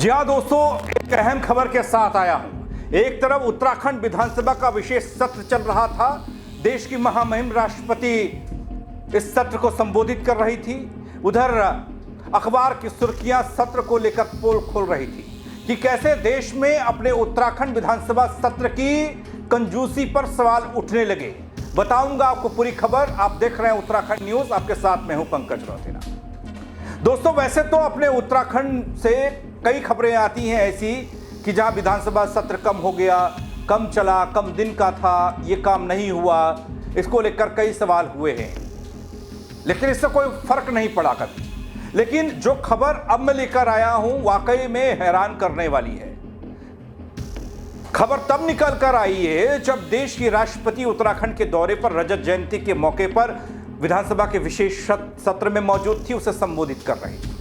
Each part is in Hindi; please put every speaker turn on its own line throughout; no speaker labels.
जी हाँ दोस्तों, एक अहम खबर के साथ आया हूं। एक तरफ उत्तराखंड विधानसभा का विशेष सत्र चल रहा था। देश की महामहिम राष्ट्रपति इस सत्र को संबोधित कर रही थी। उधर अखबार की सुर्खियां सत्र को लेकर पोल खोल रही थी कि कैसे देश में अपने उत्तराखंड विधानसभा सत्र की कंजूसी पर सवाल उठने लगे। बताऊंगा आपको पूरी खबर। आप देख रहे हैं उत्तराखंड न्यूज, आपके साथ मैं हूं पंकज रौतेला। दोस्तों, वैसे तो अपने उत्तराखंड से कई खबरें आती हैं ऐसी कि जहां विधानसभा सत्र कम हो गया, कम चला, कम दिन का था, ये काम नहीं हुआ, इसको लेकर कई सवाल हुए हैं, लेकिन इससे कोई फर्क नहीं पड़ा कभी। लेकिन जो खबर अब मैं लेकर आया हूं वाकई में हैरान करने वाली है। खबर तब निकल कर आई है जब देश की राष्ट्रपति उत्तराखंड के दौरे पर रजत जयंती के मौके पर विधानसभा के विशेष सत्र में मौजूद थी, उसे संबोधित कर रही थी।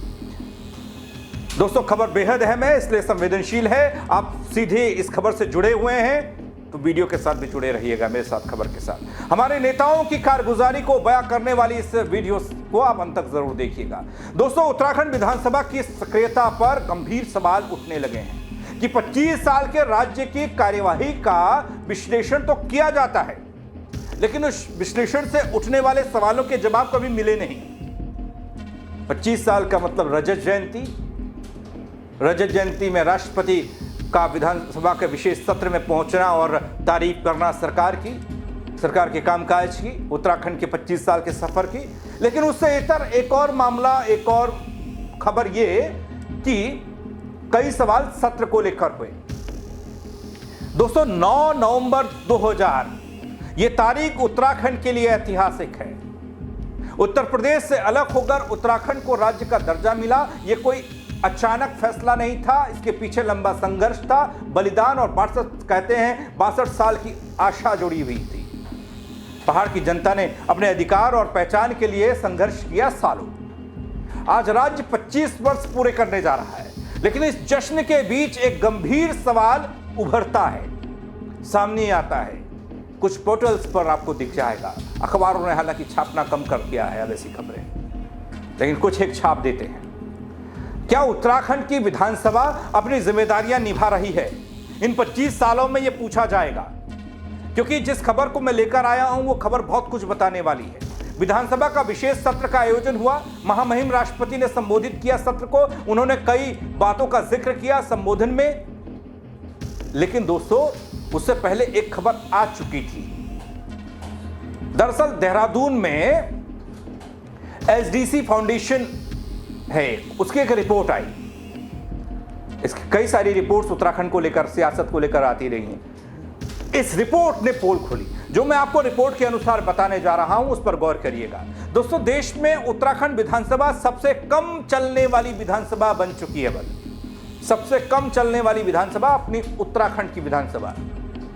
दोस्तों, खबर बेहद अहम है, इसलिए संवेदनशील है। आप सीधे इस खबर से जुड़े हुए हैं तो वीडियो के साथ भी जुड़े रहिएगा मेरे साथ, खबर के साथ। हमारे नेताओं की कारगुजारी को बयां करने वाली इस वीडियो को आप अंत तक जरूर देखिएगा। दोस्तों, उत्तराखंड विधानसभा की सक्रियता पर गंभीर सवाल उठने लगे हैं कि 25 साल के राज्य की कार्यवाही का विश्लेषण तो किया जाता है, लेकिन उस विश्लेषण से उठने वाले सवालों के जवाब कभी मिले नहीं। 25 साल का मतलब रजत जयंती में राष्ट्रपति का विधानसभा के विशेष सत्र में पहुंचना और तारीफ करना सरकार के कामकाज की, उत्तराखंड के 25 साल के सफर की। लेकिन उससे इतर एक और मामला, एक और खबर ये कि कई सवाल सत्र को लेकर हुए। दोस्तों, 9 नवंबर 2000 ये तारीख उत्तराखंड के लिए ऐतिहासिक है। उत्तर प्रदेश से अलग होकर उत्तराखंड को राज्य का दर्जा मिला। यह कोई अचानक फैसला नहीं था, इसके पीछे लंबा संघर्ष था, बलिदान और 62 साल की आशा जुड़ी हुई थी। पहाड़ की जनता ने अपने अधिकार और पहचान के लिए संघर्ष किया सालों। आज राज्य 25 वर्ष पूरे करने जा रहा है, लेकिन इस जश्न के बीच एक गंभीर सवाल उभरता है, सामने आता है। कुछ पोर्टल्स पर आपको दिख जाएगा। अखबारों ने हालांकि छापना कम कर दिया है अब ऐसी खबरें, लेकिन कुछ एक छाप देते हैं। क्या उत्तराखंड की विधानसभा अपनी जिम्मेदारियां निभा रही है? इन 25 सालों में यह पूछा जाएगा, क्योंकि जिस खबर को मैं लेकर आया हूं वो खबर बहुत कुछ बताने वाली है। विधानसभा का विशेष सत्र का आयोजन हुआ। महामहिम राष्ट्रपति ने संबोधित किया सत्र को। उन्होंने कई बातों का जिक्र किया संबोधन में। लेकिन दोस्तों, उससे पहले एक खबर आ चुकी थी। दरअसल देहरादून में एसडीसी फाउंडेशन है, उसकी एक रिपोर्ट आई। इसकी कई सारी रिपोर्ट्स उत्तराखंड को लेकर, सियासत को लेकर आती रही हैं। इस रिपोर्ट ने पोल खोली। जो मैं आपको रिपोर्ट के अनुसार बताने जा रहा हूं उस पर गौर करिएगा। दोस्तों, देश में उत्तराखंड विधानसभा सबसे कम चलने वाली विधानसभा बन चुकी है। सबसे कम चलने वाली विधानसभा अपनी उत्तराखंड की विधानसभा,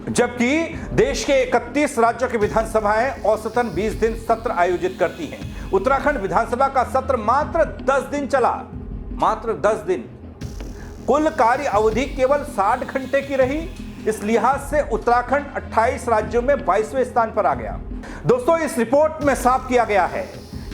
जबकि देश के 31 राज्यों की विधानसभाएं औसतन 20 दिन सत्र आयोजित करती हैं। उत्तराखंड विधानसभा का सत्र मात्र 10 दिन चला, मात्र 10 दिन। कुल कार्य अवधि केवल 60 घंटे की रही। इस लिहाज से उत्तराखंड 28 राज्यों में 22वें स्थान पर आ गया। दोस्तों, इस रिपोर्ट में साफ किया गया है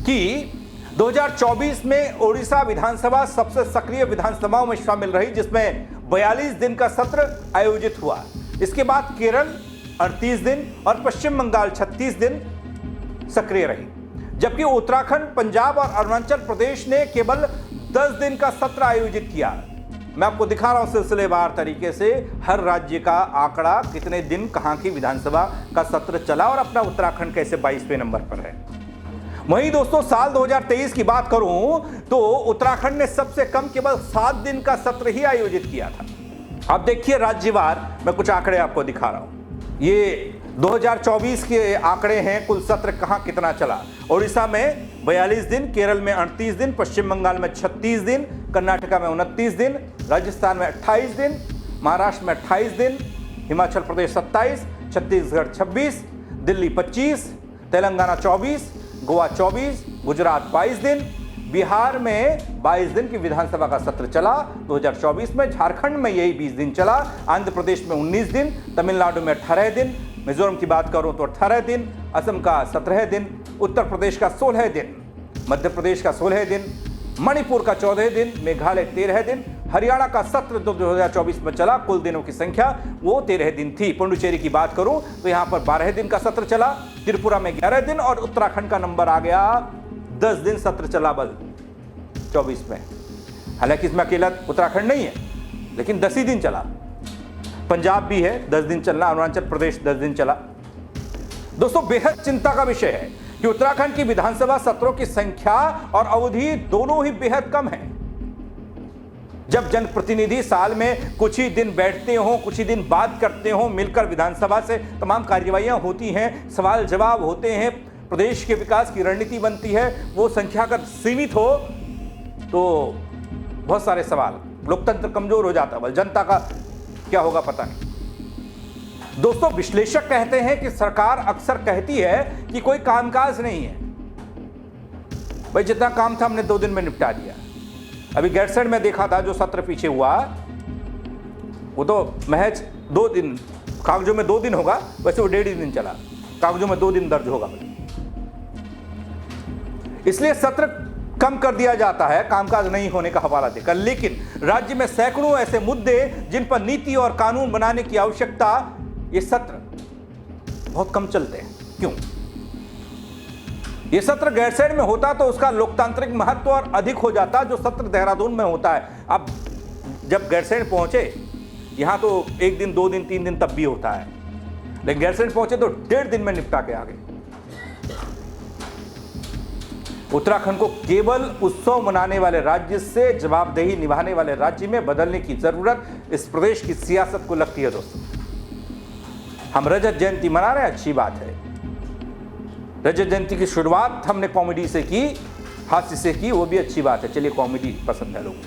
कि 2024 में ओडिशा विधानसभा सबसे सक्रिय विधानसभाओं में शामिल रही, जिसमें 42 दिन का सत्र आयोजित हुआ। इसके बाद केरल 38 दिन और पश्चिम बंगाल 36 दिन सक्रिय रही, जबकि उत्तराखंड, पंजाब और अरुणाचल प्रदेश ने केवल 10 दिन का सत्र आयोजित किया। मैं आपको दिखा रहा हूं सिलसिलेवार तरीके से हर राज्य का आंकड़ा, कितने दिन कहां की विधानसभा का सत्र चला और अपना उत्तराखंड कैसे 22वें नंबर पर है। वहीं दोस्तों, साल 2023 की बात करूं तो उत्तराखंड ने सबसे कम केवल 7 दिन का सत्र ही आयोजित किया था। अब देखिए राज्यवार मैं कुछ आंकड़े आपको दिखा रहा हूं। ये 2024 के आंकड़े हैं, कुल सत्र कहां कितना चला। ओडिशा में 42 दिन, केरल में 38 दिन, पश्चिम बंगाल में 36 दिन, कर्नाटका में 29 दिन, राजस्थान में 28 दिन, महाराष्ट्र में 28 दिन, हिमाचल प्रदेश 27, छत्तीसगढ़ 26, दिल्ली 25, तेलंगाना 24, गोवा 24, गुजरात 22 दिन, बिहार में 22 दिन की विधानसभा का सत्र चला 2024 में। झारखंड में यही 20 दिन चला, आंध्र प्रदेश में 19 दिन, तमिलनाडु में 18 दिन, मिजोरम की बात करूं तो 18 दिन, असम का 17 दिन, उत्तर प्रदेश का 16 दिन, मध्य प्रदेश का 16 दिन, मणिपुर का 14 दिन, मेघालय 13 दिन, हरियाणा का सत्र 2024 में चला, कुल दिनों की संख्या वो 13 दिन थी। पुडुचेरी की बात करूं तो यहां पर 12 दिन का सत्र चला, त्रिपुरा में 11 दिन और उत्तराखंड का नंबर आ गया 10 दिन सत्र चला बल 24 में। हालांकि इसमें अकेला उत्तराखंड नहीं है, लेकिन 10 ही दिन चला। पंजाब भी है 10 दिन चलना, अरुणाचल प्रदेश 10 दिन चला। दोस्तों, बेहद चिंता का विषय है कि उत्तराखंड की विधानसभा सत्रों की संख्या और अवधि दोनों ही बेहद कम है। जब जनप्रतिनिधि साल में कुछ ही दिन बैठते हो, कुछ ही दिन बात करते हो, मिलकर विधानसभा से तमाम कार्यवाहियां होती हैं, सवाल जवाब होते हैं, प्रदेश के विकास की रणनीति बनती है, वो संख्या अगर सीमित हो तो बहुत सारे सवाल, लोकतंत्र कमजोर हो जाता है। जनता का क्या होगा पता नहीं। दोस्तों, विश्लेषक कहते हैं कि सरकार अक्सर कहती है कि कोई कामकाज नहीं है। भाई, जितना काम था हमने 2 दिन में निपटा दिया। अभी गैरसैंण में देखा था, जो सत्र पीछे हुआ वो तो महज 2 दिन, कागजों में 2 दिन होगा, वैसे वो 1.5 दिन चला, कागजों में 2 दिन दर्ज होगा। इसलिए सत्र कम कर दिया जाता है कामकाज नहीं होने का हवाला देकर। लेकिन राज्य में सैकड़ों ऐसे मुद्दे जिन पर नीति और कानून बनाने की आवश्यकता, ये सत्र बहुत कम चलते हैं। क्यों? ये सत्र गैरसैंण में होता तो उसका लोकतांत्रिक महत्व और अधिक हो जाता, जो सत्र देहरादून में होता है। अब जब गैरसैंण पहुंचे, यहां तो 1 दिन 2 दिन 3 दिन तब भी होता है, लेकिन गैरसैंण पहुंचे तो 1.5 दिन में निपटा के आ गए। उत्तराखंड को केवल उत्सव मनाने वाले राज्य से जवाबदेही निभाने वाले राज्य में बदलने की जरूरत इस प्रदेश की सियासत को लगती है। दोस्तों, हम रजत जयंती मना रहे हैं, अच्छी बात है। रजत जयंती की शुरुआत हमने कॉमेडी से की, हास्य से की, वो भी अच्छी बात है। चलिए, कॉमेडी पसंद है लोगों को।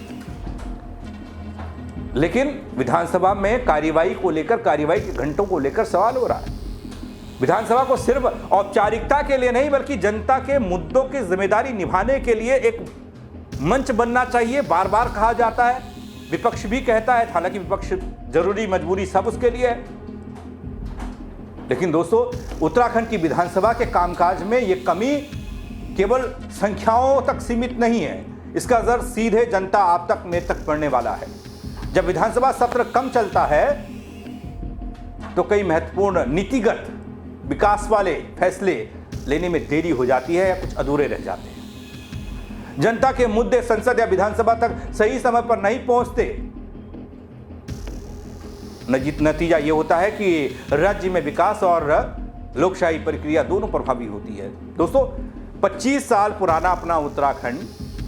लेकिन विधानसभा में कार्यवाही को लेकर, कार्यवाही के घंटों को लेकर सवाल हो रहा है। विधानसभा को सिर्फ औपचारिकता के लिए नहीं, बल्कि जनता के मुद्दों की जिम्मेदारी निभाने के लिए एक मंच बनना चाहिए। बार बार कहा जाता है, विपक्ष भी कहता है, हालांकि विपक्ष जरूरी मजबूरी सब उसके लिए है। लेकिन दोस्तों, उत्तराखंड की विधानसभा के कामकाज में यह कमी केवल संख्याओं तक सीमित नहीं है, इसका असर सीधे जनता आप तक, मेरे तक पड़ने वाला है। जब विधानसभा सत्र कम चलता है तो कई महत्वपूर्ण नीतिगत विकास वाले फैसले लेने में देरी हो जाती है या कुछ अधूरे रह जाते हैं। जनता के मुद्दे संसद या विधानसभा तक सही समय पर नहीं पहुंचते। नतीजा यह होता है कि राज्य में विकास और लोकशाही प्रक्रिया दोनों प्रभावी होती है। दोस्तों, 25 साल पुराना अपना उत्तराखंड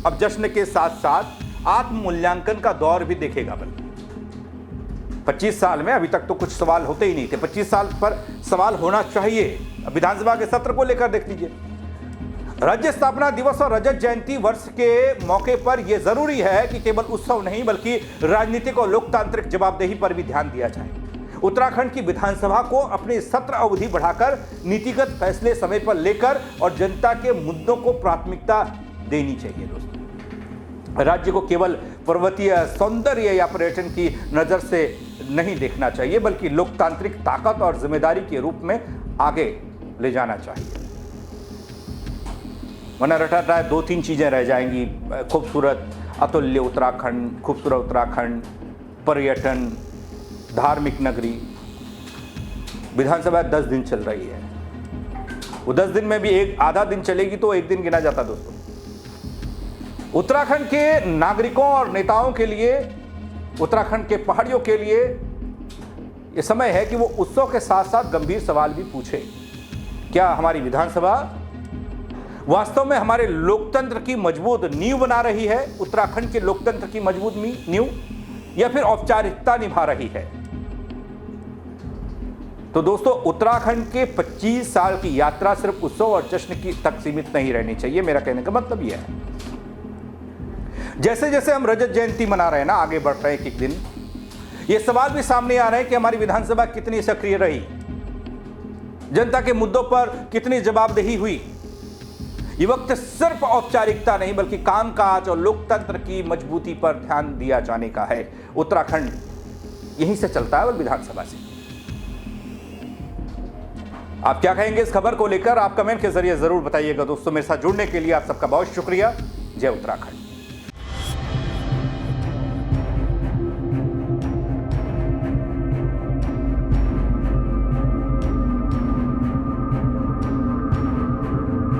अब जश्न के साथ साथ आत्म मूल्यांकन का दौर भी देखेगा। 25 साल में अभी तक तो कुछ सवाल होते ही नहीं थे, 25 साल पर सवाल होना चाहिए। विधानसभा के सत्र को लेकर देख लीजिए। राज्य स्थापना दिवस और रजत जयंती वर्ष के मौके पर यह जरूरी है कि केवल उत्सव नहीं, बल्कि राजनीतिक और लोकतांत्रिक जवाबदेही पर भी ध्यान दिया जाए। उत्तराखंड की विधानसभा को अपनी सत्र अवधि बढ़ाकर नीतिगत फैसले समय पर लेकर और जनता के मुद्दों को प्राथमिकता देनी चाहिए। दोस्तों, राज्य को केवल पर्वतीय सौंदर्य या पर्यटन की नजर से नहीं देखना चाहिए, बल्कि लोकतांत्रिक ताकत और जिम्मेदारी के रूप में आगे ले जाना चाहिए। वरना रटा 2-3 चीजें रह जाएंगी, खूबसूरत अतुल्य उत्तराखंड, खूबसूरत उत्तराखंड, पर्यटन, धार्मिक नगरी। विधानसभा 10 दिन चल रही है, वो 10 दिन में भी एक आधा दिन चलेगी तो 1 दिन गिना जाता। दोस्तों, उत्तराखंड के नागरिकों और नेताओं के लिए, उत्तराखंड के पहाड़ियों के लिए यह समय है कि वो उत्सव के साथ साथ गंभीर सवाल भी पूछे। क्या हमारी विधानसभा वास्तव में हमारे लोकतंत्र की मजबूत नींव बना रही है, उत्तराखंड के लोकतंत्र की मजबूत नींव, या फिर औपचारिकता निभा रही है? तो दोस्तों, उत्तराखंड के 25 साल की यात्रा सिर्फ उत्सव और जश्न की तक सीमित नहीं रहनी चाहिए। मेरा कहने का मतलब यह है, जैसे जैसे हम रजत जयंती मना रहे हैं ना, आगे बढ़ रहे हैं एक दिन, ये सवाल भी सामने आ रहे हैं कि हमारी विधानसभा कितनी सक्रिय रही, जनता के मुद्दों पर कितनी जवाबदेही हुई। ये वक्त सिर्फ औपचारिकता नहीं, बल्कि कामकाज और लोकतंत्र की मजबूती पर ध्यान दिया जाने का है। उत्तराखंड यहीं से चलता है और विधानसभा से। आप क्या कहेंगे इस खबर को लेकर? आप कमेंट के जरिए जरूर बताइएगा। दोस्तों, मेरे साथ जुड़ने के लिए आप सबका बहुत शुक्रिया। जय उत्तराखंड।